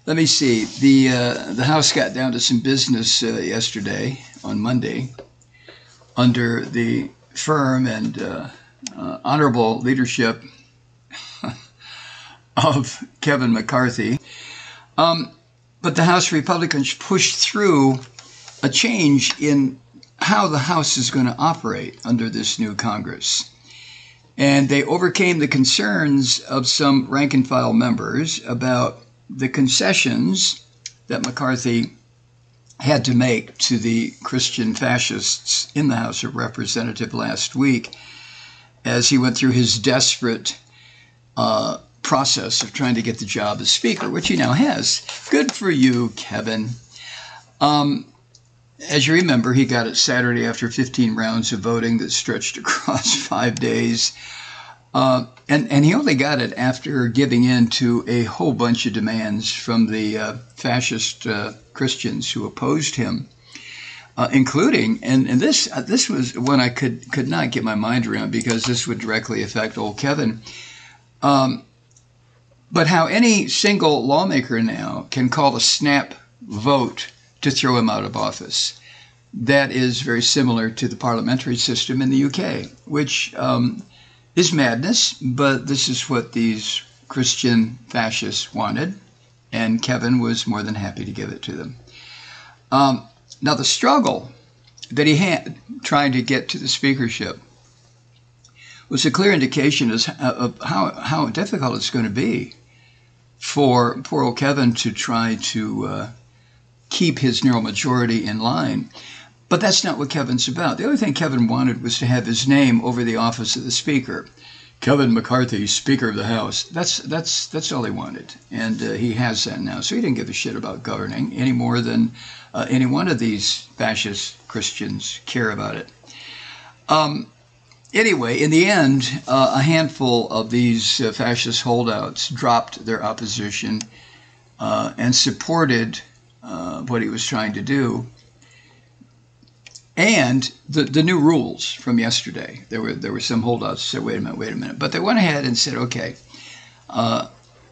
Let me see. The House got down to some business yesterday on Monday under the firm and honorable leadership of Kevin McCarthy. But the House Republicans pushed through a change in how the House is going to operate under this new Congress. And they overcame the concerns of some rank and file members about the concessions that McCarthy had to make to the Christian fascists in the House of Representatives last week as he went through his desperate process of trying to get the job as Speaker, which he now has. Good for you, Kevin. As you remember, he got it Saturday after 15 rounds of voting that stretched across 5 days. And he only got it after giving in to a whole bunch of demands from the fascist Christians who opposed him, including, and this was one I could not get my mind around because this would directly affect old Kevin, but how any single lawmaker now can call a snap vote to throw him out of office. That is very similar to the parliamentary system in the UK, which is madness, but this is what these Christian fascists wanted, and Kevin was more than happy to give it to them. Now, the struggle that he had trying to get to the speakership was a clear indication of how difficult it's going to be for poor old Kevin to try to keep his narrow majority in line. But that's not what Kevin's about. The only thing Kevin wanted was to have his name over the office of the Speaker. Kevin McCarthy, Speaker of the House. That's all he wanted. And he has that now. So he didn't give a shit about governing any more than any one of these fascist Christians care about it. Anyway, in the end, a handful of these fascist holdouts dropped their opposition and supported what he was trying to do. And the new rules from yesterday, there were some holdouts who said, wait a minute. But they went ahead and said, okay,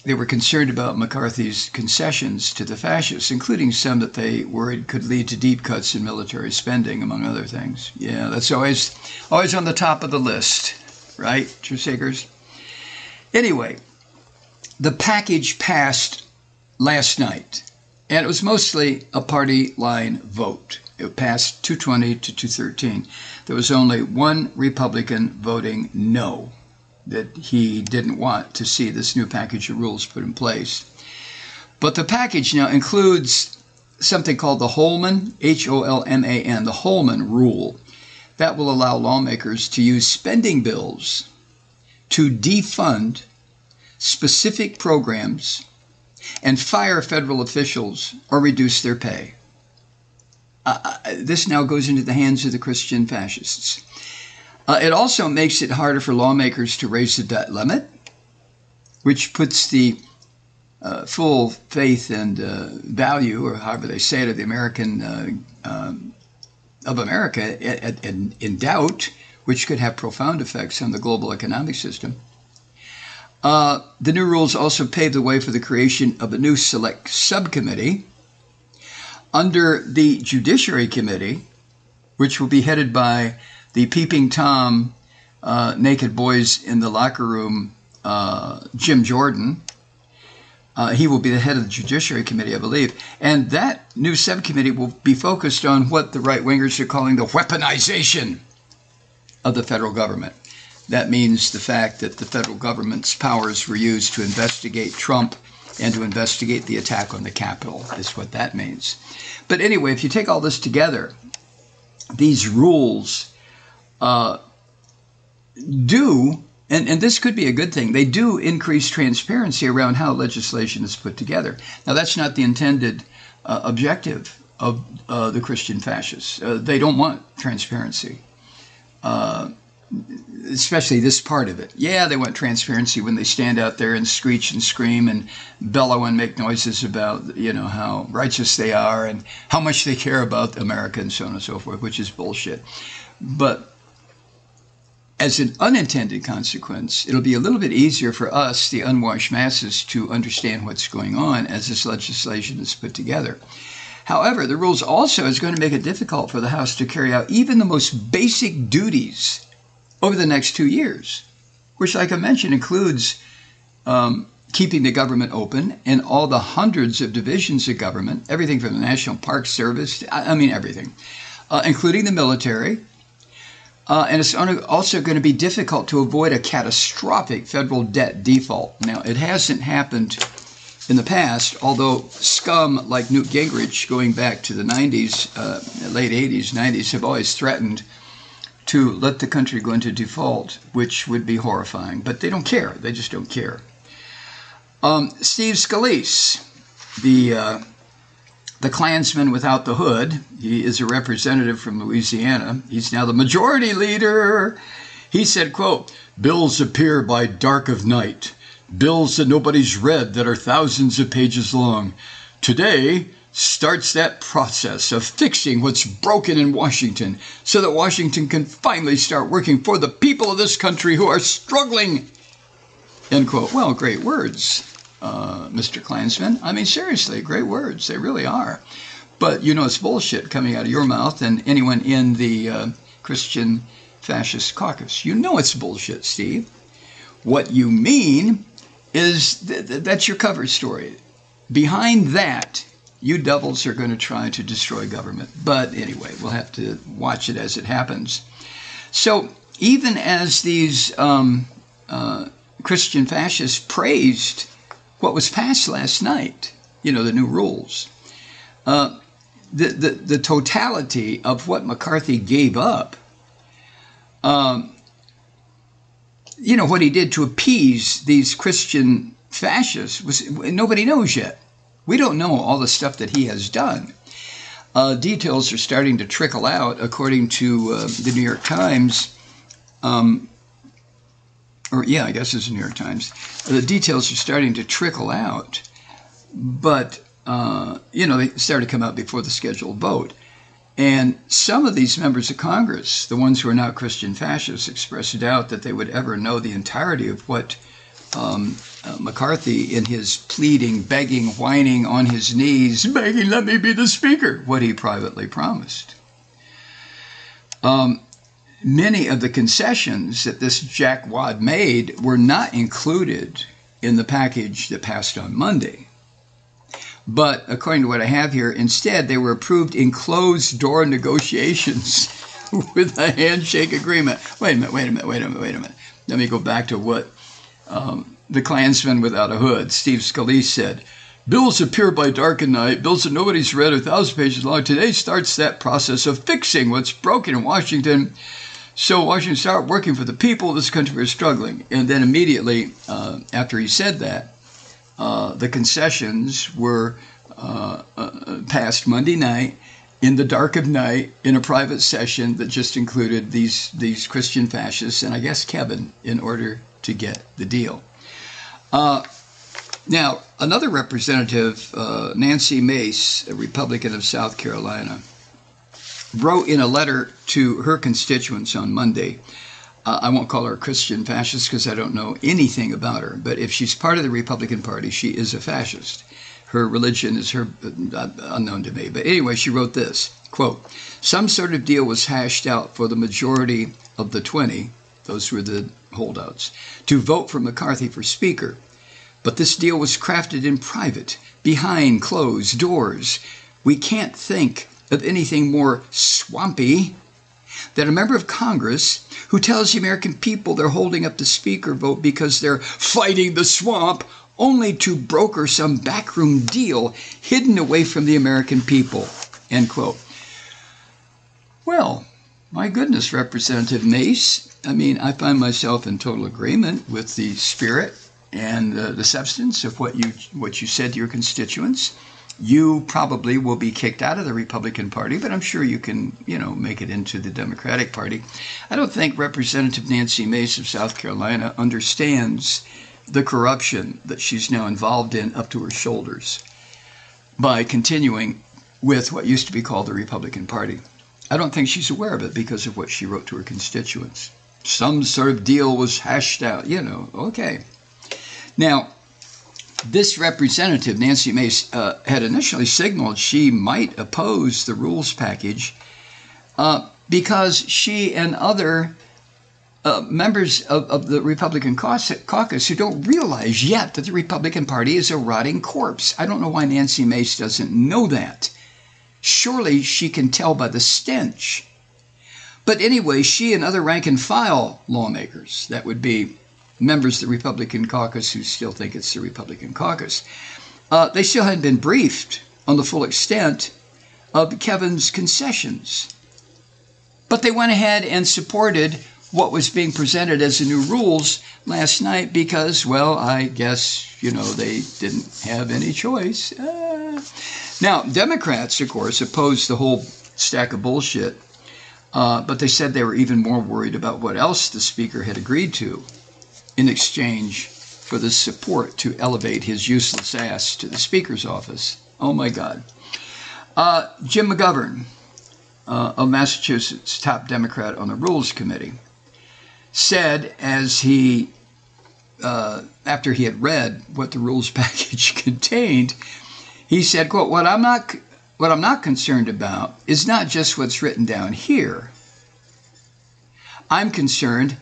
they were concerned about McCarthy's concessions to the fascists, including some that they worried could lead to deep cuts in military spending, among other things. Yeah, that's always on the top of the list, right, Truthsakers? Anyway, the package passed last night, and it was mostly a party line vote. It passed 220 to 213. There was only one Republican voting no, that he didn't want to see this new package of rules put in place. But the package now includes something called the Holman, Holman, the Holman rule. That will allow lawmakers to use spending bills to defund specific programs and fire federal officials or reduce their pay. This now goes into the hands of the Christian fascists. It also makes it harder for lawmakers to raise the debt limit, which puts the full faith and value, or however they say it, of the American of America in doubt, which could have profound effects on the global economic system. The new rules also pave the way for the creation of a new select subcommittee under the Judiciary Committee, which will be headed by the peeping Tom, naked boys in the locker room, Jim Jordan. He will be the head of the Judiciary Committee, I believe. And that new subcommittee will be focused on what the right-wingers are calling the weaponization of the federal government. That means the fact that the federal government's powers were used to investigate Trump and to investigate the attack on the Capitol is what that means. But anyway, if you take all this together, these rules do, and this could be a good thing, they do increase transparency around how legislation is put together. Now, that's not the intended objective of the Christian fascists. They don't want transparency. Especially this part of it. Yeah, they want transparency when they stand out there and screech and scream and bellow and make noises about, how righteous they are and how much they care about America and so on and so forth, which is bullshit. But as an unintended consequence, it'll be a little bit easier for us, the unwashed masses, to understand what's going on as this legislation is put together. However, the rules also is going to make it difficult for the House to carry out even the most basic duties over the next 2 years, which, like I mentioned, includes keeping the government open and all the hundreds of divisions of government, everything from the National Park Service, everything, including the military. And it's also going to be difficult to avoid a catastrophic federal debt default. Now, it hasn't happened in the past, although scum like Newt Gingrich, going back to the 90s, late 80s, 90s, have always threatened to let the country go into default, which would be horrifying. But they don't care. They just don't care. Steve Scalise, the Klansman without the hood, he is a representative from Louisiana. He's now the majority leader. He said, quote, "Bills appear by dark of night. Bills that nobody's read that are thousands of pages long. Today starts that process of fixing what's broken in Washington so that Washington can finally start working for the people of this country who are struggling." End quote. Well, great words, Mr. Klansman. I mean, seriously, great words. They really are. But you know it's bullshit coming out of your mouth and anyone in the Christian fascist caucus. You know it's bullshit, Steve. What you mean is that's your cover story. Behind that, you devils are going to try to destroy government. But anyway, we'll have to watch it as it happens. So even as these Christian fascists praised what was passed last night, you know, the new rules, the totality of what McCarthy gave up, you know, what he did to appease these Christian fascists, nobody knows yet. We don't know all the stuff that he has done. Details are starting to trickle out, according to the New York Times. I guess it's the New York Times. The details are starting to trickle out, but, they started to come out before the scheduled vote. And some of these members of Congress, the ones who are not Christian fascists, expressed a doubt that they would ever know the entirety of what McCarthy, in his pleading, begging, whining on his knees, begging, "Let me be the speaker," what he privately promised. Many of the concessions that this jackwad made were not included in the package that passed on Monday. But according to what I have here, instead they were approved in closed-door negotiations with a handshake agreement. Wait a minute. Let me go back to what the Klansman without a hood, Steve Scalise, said. "Bills appear by dark and night. Bills that nobody's read are 1,000 pages long. Today starts that process of fixing what's broken in Washington. So Washington start working for the people of this country who are struggling." And then immediately after he said that, the concessions were passed Monday night in the dark of night in a private session that just included these Christian fascists and I guess Kevin in order to get the deal. Now, another representative, Nancy Mace, a Republican of South Carolina, wrote in a letter to her constituents on Monday. I won't call her a Christian fascist because I don't know anything about her, but if she's part of the Republican Party, she is a fascist. Her religion is unknown to me. But anyway, she wrote this, quote, "Some sort of deal was hashed out for the majority of the 20, those were the holdouts, to vote for McCarthy for Speaker. But this deal was crafted in private, behind closed doors. We can't think of anything more swampy than a member of Congress who tells the American people they're holding up the Speaker vote because they're fighting the swamp, only to broker some backroom deal hidden away from the American people." End quote. Well, my goodness, Representative Mace, I mean, I find myself in total agreement with the spirit and the substance of what you said to your constituents. You probably will be kicked out of the Republican Party, but I'm sure you can, make it into the Democratic Party. I don't think Representative Nancy Mace of South Carolina understands the corruption that she's now involved in up to her shoulders by continuing with what used to be called the Republican Party. I don't think she's aware of it because of what she wrote to her constituents. some sort of deal was hashed out, okay. Now, this representative, Nancy Mace, had initially signaled she might oppose the rules package because she and other members of the Republican caucus who don't realize yet that the Republican Party is a rotting corpse. I don't know why Nancy Mace doesn't know that. Surely she can tell by the stench. But anyway, she and other rank-and-file lawmakers, that would be members of the Republican caucus who still think it's the Republican caucus, they still hadn't been briefed on the full extent of Kevin's concessions. But they went ahead and supported what was being presented as the new rules last night because, well, I guess, they didn't have any choice. Now, Democrats, of course, opposed the whole stack of bullshit, but they said they were even more worried about what else the Speaker had agreed to in exchange for the support to elevate his useless ass to the Speaker's office. Oh, my God. Jim McGovern of Massachusetts, top Democrat on the Rules Committee, said as he, after he had read what the rules package contained, he said, quote, what I'm not concerned about is not just what's written down here. I'm concerned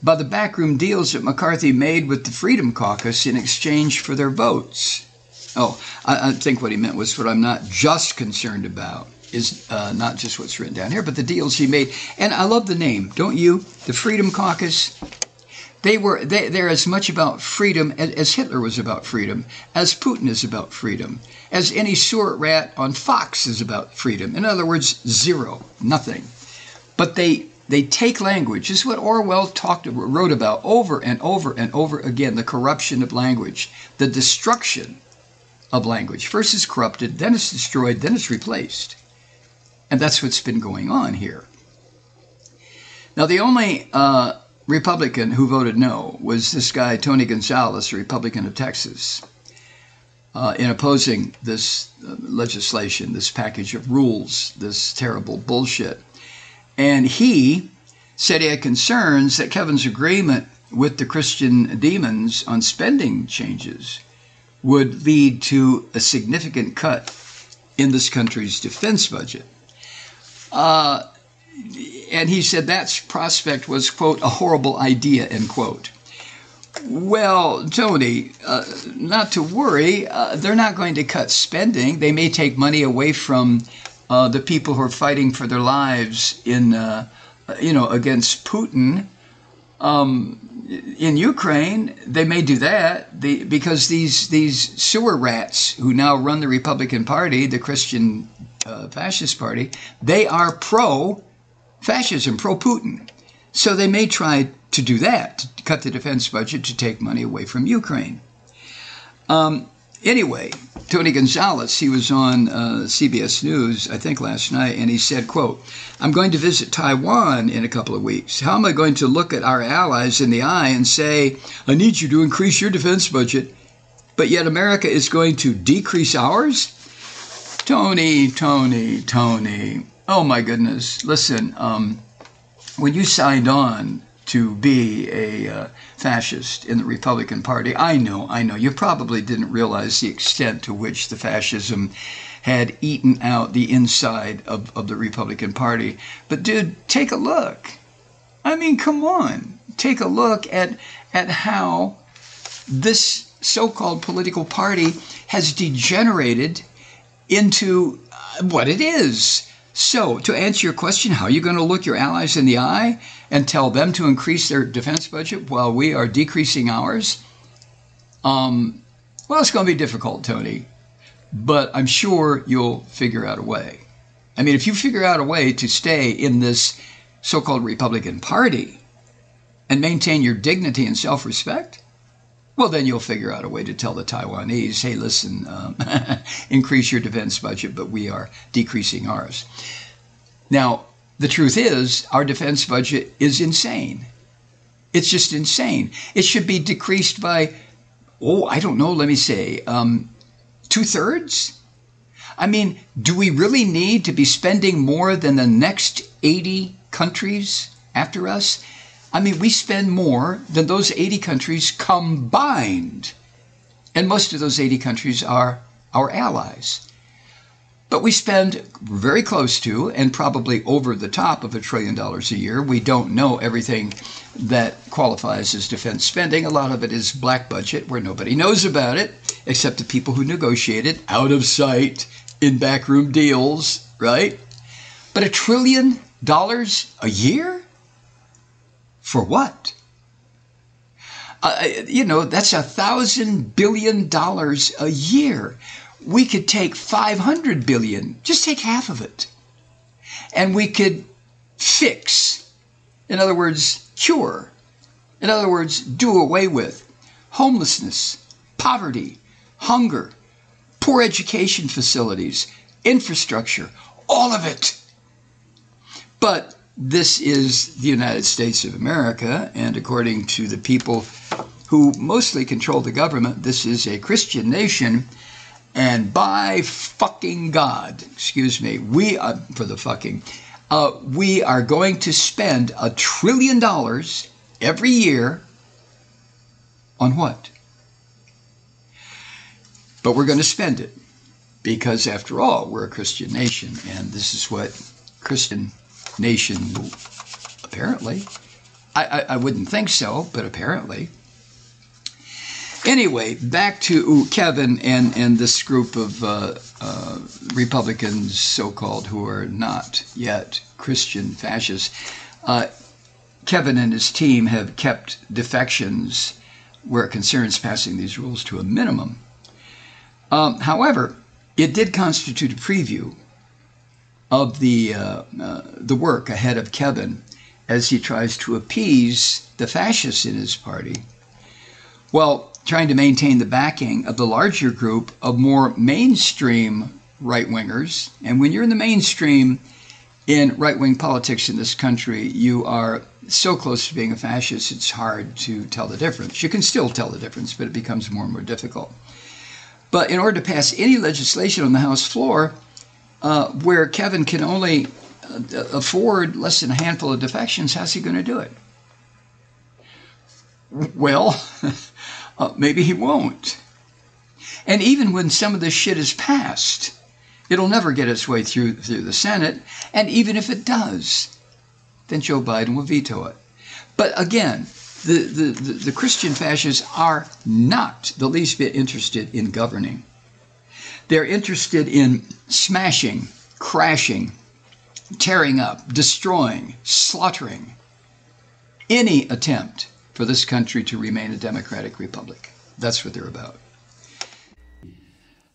by the backroom deals that McCarthy made with the Freedom Caucus in exchange for their votes. Oh, I think what he meant was what I'm not just concerned about is not just what's written down here, but the deals he made. And I love the name, don't you? The Freedom Caucus. They're as much about freedom as Hitler was about freedom, as Putin is about freedom, as any sewer rat on Fox is about freedom. In other words, zero, nothing. But they take language. This is what Orwell wrote about over and over and over again, the corruption of language, the destruction of language. First it's corrupted, then it's destroyed, then it's replaced. And that's what's been going on here. Now, the only Republican who voted no was this guy, Tony Gonzalez, a Republican of Texas, in opposing this legislation, this package of rules, this terrible bullshit. And he said he had concerns that Kevin's agreement with the Christian demons on spending changes would lead to a significant cut in this country's defense budget. And he said that prospect was, quote, a horrible idea, end quote. Well, Tony, not to worry. They're not going to cut spending. They may take money away from the people who are fighting for their lives in, against Putin in Ukraine. They may do that because these sewer rats who now run the Republican Party, the Christian fascist party, they are pro-fascism, pro-Putin. So they may try to do that, to cut the defense budget to take money away from Ukraine. Anyway, Tony Gonzalez, he was on CBS News, I think last night, and he said, quote, I'm going to visit Taiwan in a couple of weeks. How am I going to look at our allies in the eye and say, I need you to increase your defense budget, but yet America is going to decrease ours? Tony. Oh, my goodness. Listen, when you signed on to be a fascist in the Republican Party, I know, you probably didn't realize the extent to which the fascism had eaten out the inside of the Republican Party. But, dude, take a look. I mean, come on. Take a look at how this so-called political party has degenerated into what it is. So, to answer your question, how are you going to look your allies in the eye and tell them to increase their defense budget while we are decreasing ours? Well, it's going to be difficult, Tony, but I'm sure you'll figure out a way. I mean, if you figure out a way to stay in this so-called Republican Party and maintain your dignity and self-respect, well, then you'll figure out a way to tell the Taiwanese, hey, listen, increase your defense budget, but we are decreasing ours. Now, the truth is, our defense budget is insane. It's just insane. It should be decreased by, I don't know, let me say, 2/3? I mean, do we really need to be spending more than the next 80 countries after us? I mean, we spend more than those 80 countries combined. And most of those 80 countries are our allies. But we spend very close to, and probably over the top of $1 trillion a year. We don't know everything that qualifies as defense spending. A lot of it is black budget where nobody knows about it, except the people who negotiate it out of sight in backroom deals, right? But $1 trillion a year? For what? That's $1,000 billion a year. We could take 500 billion, just take half of it, and we could fix, in other words, cure, in other words, do away with homelessness, poverty, hunger, poor education facilities, infrastructure, all of it. But this is the United States of America, and according to the people who mostly control the government, this is a Christian nation. And by fucking God, excuse me, we are going to spend $1 trillion every year on what? But we're going to spend it because, after all, we're a Christian nation, and this is what Christian nation apparently. I wouldn't think so, but apparently. Anyway, back to Kevin and this group of Republicans, so-called, who are not yet Christian fascists. Kevin and his team have kept defections where it concerns passing these rules to a minimum. However, it did constitute a preview of the work ahead of Kevin as he tries to appease the fascists in his party. Well, trying to maintain the backing of the larger group of more mainstream right-wingers. And when you're in the mainstream in right-wing politics in this country, you are so close to being a fascist, it's hard to tell the difference. You can still tell the difference, but it becomes more and more difficult. But in order to pass any legislation on the House floor, where Kevin can only afford less than a handful of defections, how's he going to do it? Well, maybe he won't. And even when some of this shit is passed, it'll never get its way through the Senate. And even if it does, then Joe Biden will veto it. But again, the Christian fascists are not the least bit interested in governing. They're interested in smashing, crashing, tearing up, destroying, slaughtering any attempt for this country to remain a democratic republic. That's what they're about.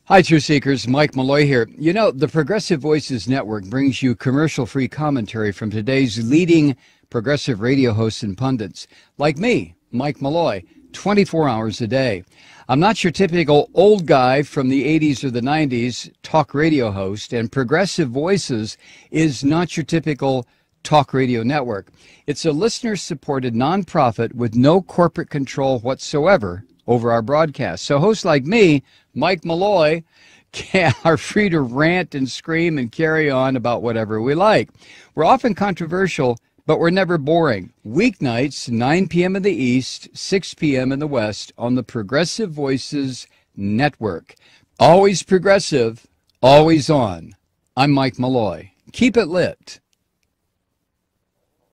Hi, Truth Seekers. Mike Malloy here. You know, the Progressive Voices Network brings you commercial-free commentary from today's leading progressive radio hosts and pundits, like me, Mike Malloy, 24 hours a day. I'm not your typical old guy from the 80s or the 90s talk radio host, and Progressive Voices is not your typical talk radio network. It's a listener-supported nonprofit with no corporate control whatsoever over our broadcast. So hosts like me, Mike Malloy, are free to rant and scream and carry on about whatever we like. We're often controversial, but we're never boring. Weeknights, 9 p.m. in the East, 6 p.m. in the West on the Progressive Voices Network. Always progressive, always on. I'm Mike Malloy. Keep it lit.